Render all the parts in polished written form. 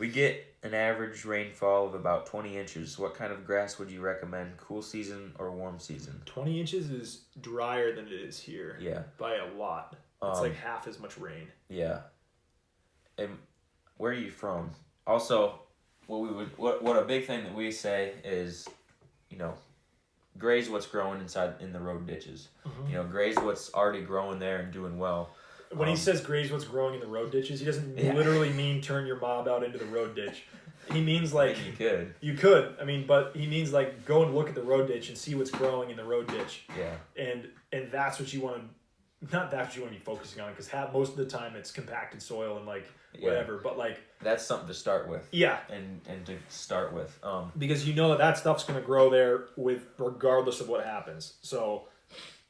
We get an average rainfall of about 20 inches. What kind of grass would you recommend? Cool season or warm season? 20 inches is drier than it is here. Yeah. By a lot. It's like half as much rain. Yeah. And where are you from? Also, what a big thing that we say is, graze what's growing in the road ditches. Mm-hmm. Graze what's already growing there and doing well. When he says graze what's growing in the road ditches, he doesn't literally mean turn your mob out into the road ditch. He means like you could. You could. But he means like go and look at the road ditch and see what's growing in the road ditch. Yeah. And that's what you want to. Not that's what you want to be focusing on, because most of the time it's compacted soil and whatever. But that's something to start with. Yeah. And to start with. Because that stuff's going to grow there regardless of what happens. So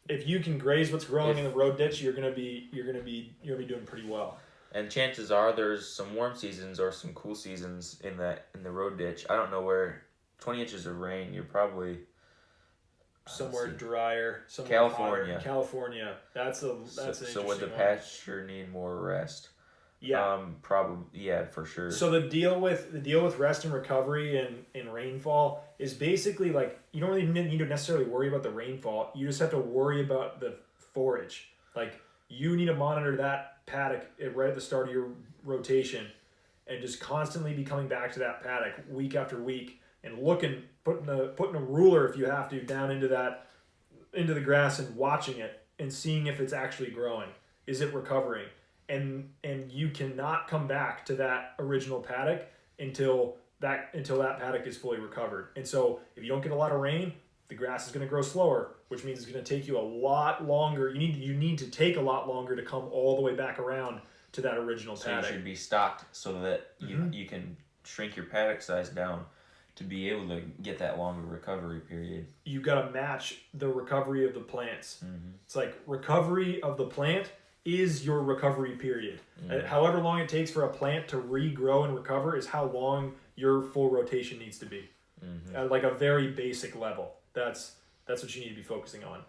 if you can graze what's growing in the road ditch, you're gonna be doing pretty well. And chances are there's some warm seasons or some cool seasons in the road ditch. I don't know where 20 inches of rain. You're probably somewhere drier. Somewhere California. Hotter. California. That's an so would the one. pasture need more rest? Yeah. Probably. Yeah, for sure. So the deal with rest and recovery and rainfall is basically you don't really need to necessarily worry about the rainfall. You just have to worry about the forage. You need to monitor that paddock right at the start of your rotation, and just constantly be coming back to that paddock week after week and putting a ruler if you have to down into the grass and watching it and seeing if it's actually growing. Is it recovering? And you cannot come back to that original paddock until that paddock is fully recovered. And so if you don't get a lot of rain, the grass is going to grow slower, which means it's going to take you a lot longer. You need to take a lot longer to come all the way back around to that original paddock. So you should be stocked so that you can shrink your paddock size down to be able to get that longer recovery period. You've got to match the recovery of the plants. Mm-hmm. It's like recovery of the plant is your recovery period. Mm-hmm. However long it takes for a plant to regrow and recover is how long your full rotation needs to be. Mm-hmm. At a very basic level. That's what you need to be focusing on.